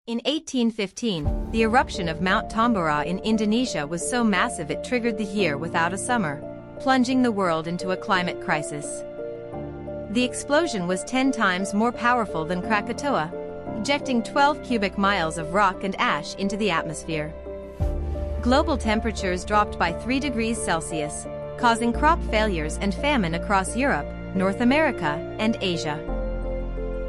In 1815, the eruption of Mount Tambora in Indonesia was so massive it triggered the year without a summer, plunging the world into a climate crisis. The explosion was 10 times more powerful than Krakatoa, ejecting 12 cubic miles of rock and ash into the atmosphere. Global temperatures dropped by 3 degrees Celsius, causing crop failures and famine across Europe, North America, and Asia.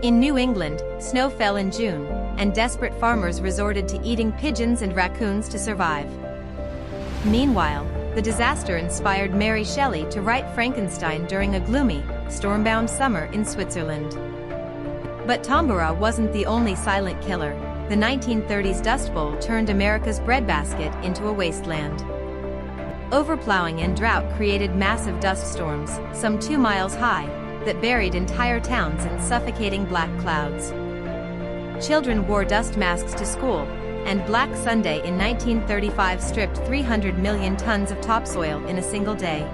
In New England, snow fell in June, and desperate farmers resorted to eating pigeons and raccoons to survive. Meanwhile, the disaster inspired Mary Shelley to write Frankenstein during a gloomy, storm-bound summer in Switzerland. But Tambora wasn't the only silent killer. The 1930s Dust Bowl turned America's breadbasket into a wasteland. Overplowing and drought created massive dust storms, some 2 miles high, that buried entire towns in suffocating black clouds. Children wore dust masks to school, and Black Sunday in 1935 stripped 300 million tons of topsoil in a single day.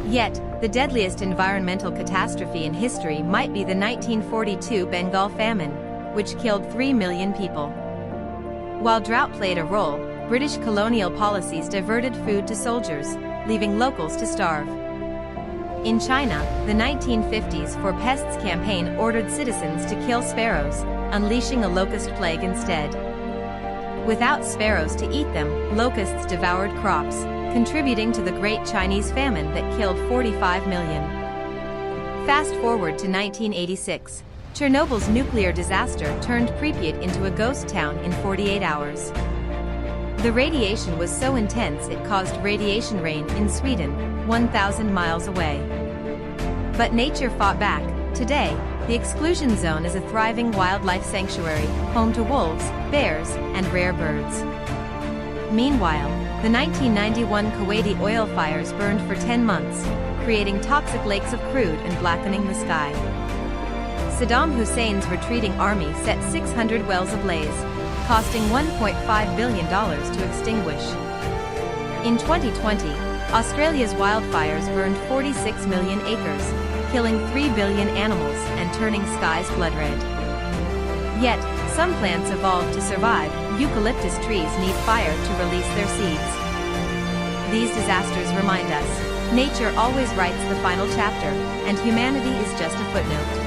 Yet, the deadliest environmental catastrophe in history might be the 1942 Bengal Famine, which killed 3 million people. While drought played a role, British colonial policies diverted food to soldiers, leaving locals to starve. In China, the 1950s Pests Campaign ordered citizens to kill sparrows, unleashing a locust plague instead. Without sparrows to eat them, locusts devoured crops, contributing to the Great Chinese Famine that killed 45 million. Fast forward to 1986. Chernobyl's nuclear disaster turned Pripyat into a ghost town in 48 hours. The radiation was so intense it caused radiation rain in Sweden, 1,000 miles away. But nature fought back. Today, the exclusion zone is a thriving wildlife sanctuary, home to wolves, bears, and rare birds. Meanwhile, the 1991 Kuwaiti oil fires burned for 10 months, creating toxic lakes of crude and blackening the sky. Saddam Hussein's retreating army set 600 wells ablaze, costing $1.5 billion to extinguish. In 2020, Australia's wildfires burned 46 million acres, killing 3 billion animals and turning skies blood red. Yet, some plants evolved to survive. Eucalyptus trees need fire to release their seeds. These disasters remind us, nature always writes the final chapter, and humanity is just a footnote.